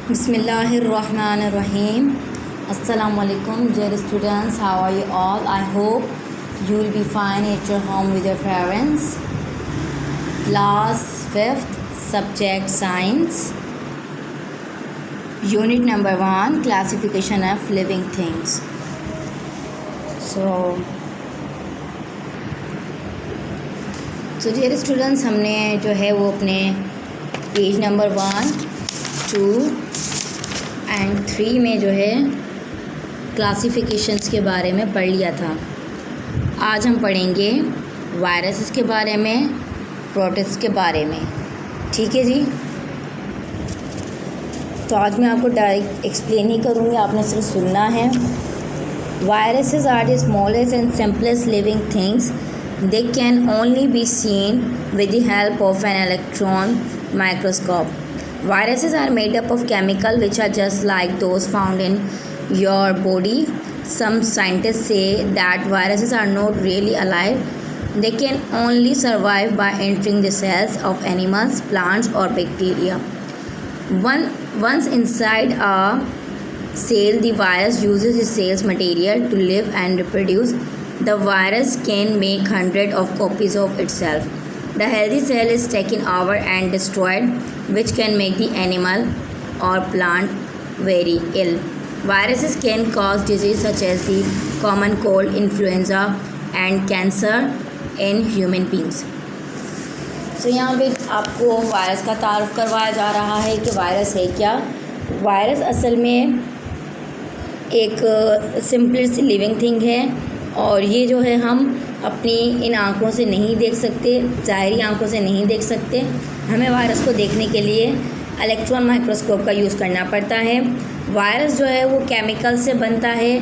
Bismillahirrahmanirrahim. Assalamu alaikum, dear students. How are you all? I hope you will be fine at your home with your parents. Class 5th, subject science. Unit number 1, classification of living things. So dear students, हमने जो है वो अपने page number 1, 2 and 3 में जो है classifications के बारे में पढ़ लिया था। आज हम पढ़ेंगे वायरसेस के बारे में, प्रोटिस्ट के बारे में। ठीक है जी। तो आज मैं आपको डायरेक्ट एक्सप्लेन ही करूँगी, आपने सिर्फ सुनना है। Viruses are the smallest and simplest living things. They can only be seen with the help of an electron microscope. Viruses are made up of chemicals which are just like those found in your body. Some scientists say that viruses are not really alive. They can only survive by entering the cells of animals, plants, or bacteria. Once inside a cell, the virus uses the cell's material to live and reproduce. The virus can make hundreds of copies of itself. The healthy cell is taken over and destroyed, which can make the animal or plant very ill. Viruses can cause disease such as the common cold, influenza, and cancer in human beings. So यहाँ पे आपको virus का तारुफ करवाया जा रहा है कि वायरस है क्या। वायरस असल में एक सिंपलेस्ट लिविंग थिंग है और ये जो है हम अपनी इन आँखों से नहीं देख सकते, ज़ाहिरी आँखों से नहीं देख सकते। हमें वायरस को देखने के लिए इलेक्ट्रॉन माइक्रोस्कोप का यूज़ करना पड़ता है। वायरस जो है वो केमिकल से बनता है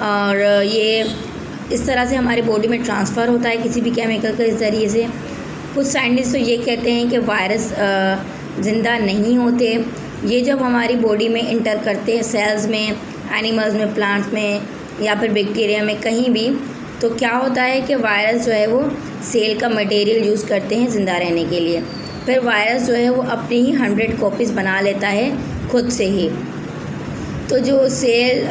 और ये इस तरह से हमारी बॉडी में ट्रांसफ़र होता है किसी भी केमिकल के ज़रिए से। कुछ साइंटिस्ट तो ये कहते हैं कि वायरस ज़िंदा नहीं होते, ये जब हमारी बॉडी में इंटर करते हैं, सेल्स में, एनिमल्स में, प्लांट्स में या फिर बैक्टीरिया में कहीं भी, तो क्या होता है कि वायरस जो है वो सेल का मटेरियल यूज़ करते हैं ज़िंदा रहने के लिए। फिर वायरस जो है वो अपनी ही 100 कॉपीज़ बना लेता है खुद से ही। तो जो सेल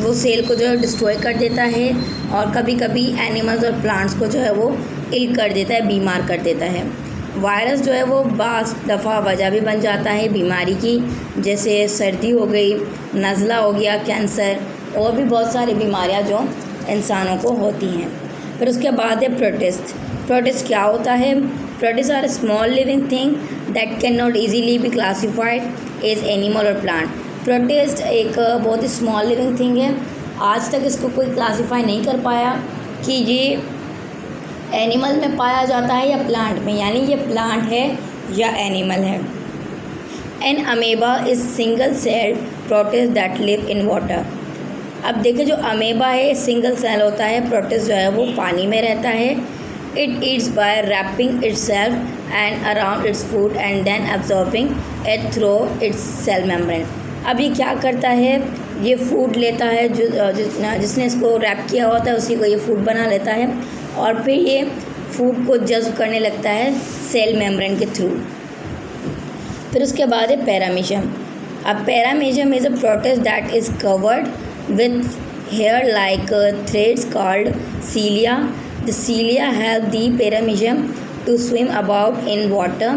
वो सेल को जो है डिस्ट्रॉय कर देता है और कभी कभी एनिमल्स और प्लांट्स को जो है वो इल कर देता है, बीमार कर देता है। वायरस जो है वो बाज़ दफ़ा वजह भी बन जाता है बीमारी की, जैसे सर्दी हो गई, नज़ला हो गया, कैंसर और भी बहुत सारी बीमारियां जो इंसानों को होती हैं। फिर उसके बाद है प्रोटिस्ट। प्रोटिस्ट क्या होता है? Protist are small living thing that can not easily be classified as animal और प्लांट। प्रोटिस्ट एक बहुत ही स्मॉल लिविंग थिंग है। आज तक इसको कोई क्लासीफाई नहीं कर पाया कि ये एनिमल में पाया जाता है या प्लांट में, यानी ये प्लांट है या एनिमल है। An amoeba is single celled protist that live in water. अब देखिए जो अमेबा है सिंगल सेल होता है, प्रोटिस्ट जो है वो पानी में रहता है। It eats by wrapping itself and around its food and then absorbing it through its cell membrane. अब ये क्या करता है? ये फूड लेता है, जिसने इसको रैप किया होता है उसी को ये फूड बना लेता है और फिर ये फूड को जज़्ब करने लगता है सेल मेम्ब्रेन के थ्रू। फिर उसके बाद है पैरामीशियम। अब paramecium is a protist that is covered with hair like threads called cilia. The cilia help the paramecium to swim about in water.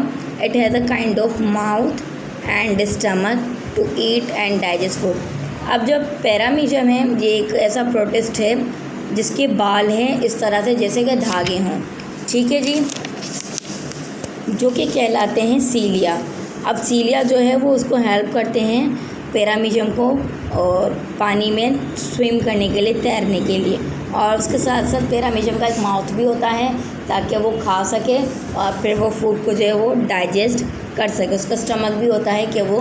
It has a kind of mouth and stomach to eat and digest food. अब जब paramecium है ये एक ऐसा protist है जिसके बाल हैं इस तरह से जैसे कि धागे हों, ठीक है जी, जो कि कहलाते हैं सीलिया। अब सीलिया जो है वो उसको हेल्प करते हैं पैरामीशियम को और पानी में स्विम करने के लिए, तैरने के लिए। और उसके साथ साथ पैरामीशियम का एक माउथ भी होता है ताकि वो खा सके और फिर वो फूड को जो है वो डाइजेस्ट कर सके। उसका स्टमक भी होता है कि वो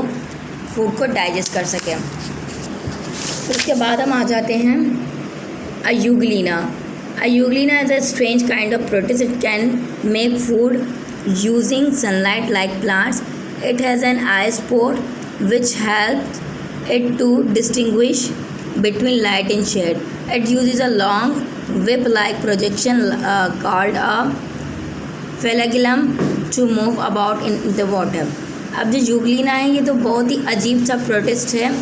फूड को डाइजेस्ट कर सके। फिर उसके बाद हम आ जाते हैं Euglena. Euglena is a strange kind of protist. It can make food using sunlight like plants. It has an eye spot which helps it to distinguish between light and shade. It uses a long whip-like projection called a flagellum to move about in the water. अब जो Euglena है ये तो बहुत ही अजीब सा protist है।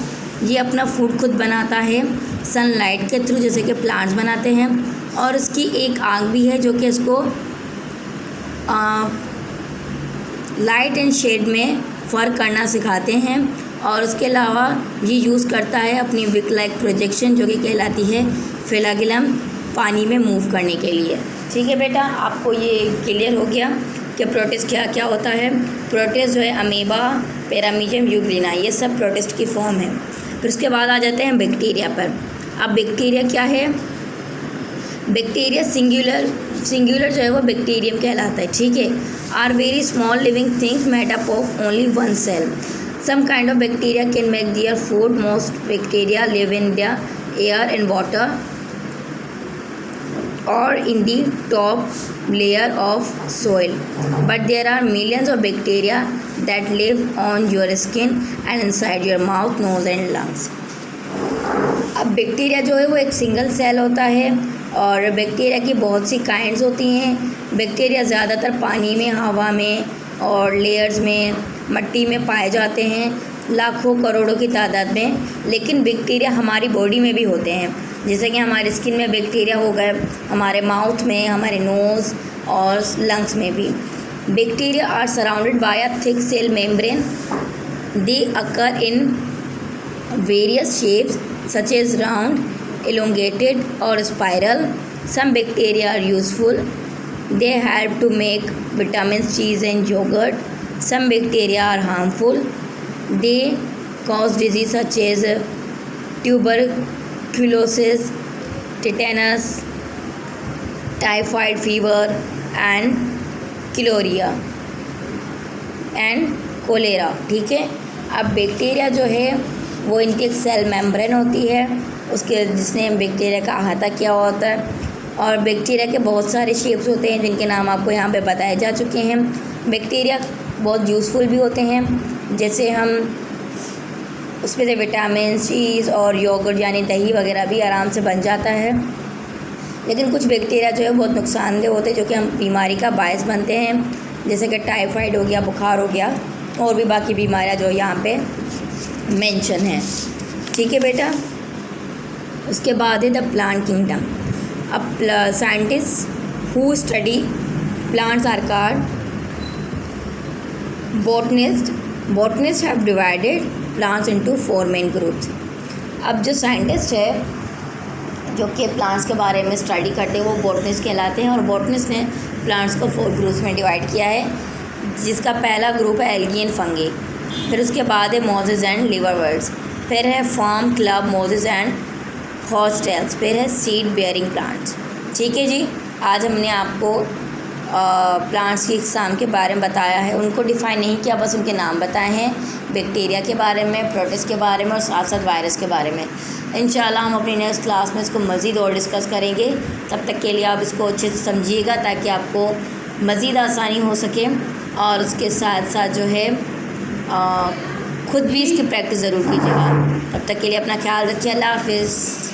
ये अपना फूड खुद बनाता है सनलाइट के थ्रू, जैसे कि प्लांट्स बनाते हैं। और उसकी एक आँख भी है जो कि इसको लाइट एंड शेड में फ़र्क करना सिखाते हैं। और उसके अलावा ये यूज़ करता है अपनी विक लाइक प्रोजेक्शन जो कि कहलाती है फ्लैगेलम, पानी में मूव करने के लिए। ठीक है बेटा, आपको ये क्लियर हो गया कि प्रोटिस्ट क्या क्या होता है। प्रोटिस्ट जो है अमीबा, पैरामीशियम, यूग्लिना, ये सब प्रोटिस्ट की फॉर्म है। फिर उसके बाद आ जाते हैं बैक्टीरिया पर। अब बैक्टीरिया क्या है? बैक्टीरिया सिंगुलर जो है वो बैक्टीरियम कहलाता है। ठीक है। Are very small living things made up of only one cell. Some kind of bacteria can make their food. Most bacteria live in the air and water or in the top layer of soil, but there are millions of bacteria that live on your skin and inside your mouth, nose and lungs. अब bacteria जो है वो एक single cell होता है और bacteria की बहुत सी काइंड्स होती हैं। बैक्टीरिया ज़्यादातर पानी में, हवा में और लेयर्स में, मिट्टी में पाए जाते हैं, लाखों करोड़ों की तादाद में। लेकिन बैक्टीरिया हमारी बॉडी में भी होते हैं, जैसे कि हमारी स्किन में बैक्टीरिया हो गए, हमारे माउथ में, हमारे नोज़ और लंग्स में भी। Bacteria are surrounded by a thick cell membrane. They occur in various shapes such as round, elongated or spiral. Some bacteria are useful. They help to make vitamins, cheese and yogurt. Some bacteria are harmful. They cause disease such as tuberculosis, tetanus, typhoid fever and cholera. ठीक है। अब bacteria जो है वो इनकी एक cell membrane होती है, उसके जिसने बैक्टीरिया का अहाता किया होता है। और बैक्टीरिया के बहुत सारे शेप्स होते हैं जिनके नाम आपको यहाँ पे बताए जा चुके हैं। बैक्टीरिया बहुत यूज़फुल भी होते हैं, जैसे हम उसमें से विटामिन, चीज़ और योगर्ट यानी दही वगैरह भी आराम से बन जाता है। लेकिन कुछ बैक्टीरिया जो है बहुत नुकसानदेह होते हैं, जो कि हम बीमारी का बायस बनते हैं, जैसे कि टाइफाइड हो गया, बुखार हो गया और भी बाकी बीमारियाँ जो यहाँ पे मेंशन है। ठीक है बेटा। उसके बाद है द प्लांट किंगडम। अब scientist who study plants are called botanist have divided plants into 4 main groups. अब जो साइंटिस्ट है जो कि प्लांट्स के बारे में स्टडी करते हैं वो बोटनिस्ट कहलाते हैं। और बोटनिस्ट ने प्लांट्स को 4 ग्रुप्स में डिवाइड किया है, जिसका पहला ग्रुप है एल्गी एंड फंगी। फिर उसके बाद है मोजेस एंड लिवरवर्ट्स। फिर है form, club, Moses and hostels. फिर है सीड बेयरिंग प्लांट्स। ठीक है जी। आज हमने आपको प्लांट्स की इकसाम के बारे में बताया है, उनको डिफ़ाइन नहीं किया, बस उनके नाम बताए हैं, बैक्टीरिया के बारे में, प्रोटिस्ट के बारे में और साथ साथ वायरस के बारे में। इंशाल्लाह हम अपनी नेक्स्ट क्लास में इसको मज़ीद और डिस्कस करेंगे। तब तक के लिए आप इसको अच्छे से समझिएगा ताकि आपको मज़ीद आसानी हो सके, और उसके साथ साथ जो है खुद भी इसकी प्रैक्टिस ज़रूर कीजिएगा। तब तक के लिए अपना ख्याल रखिए। अल्लाह हाफ़िज़।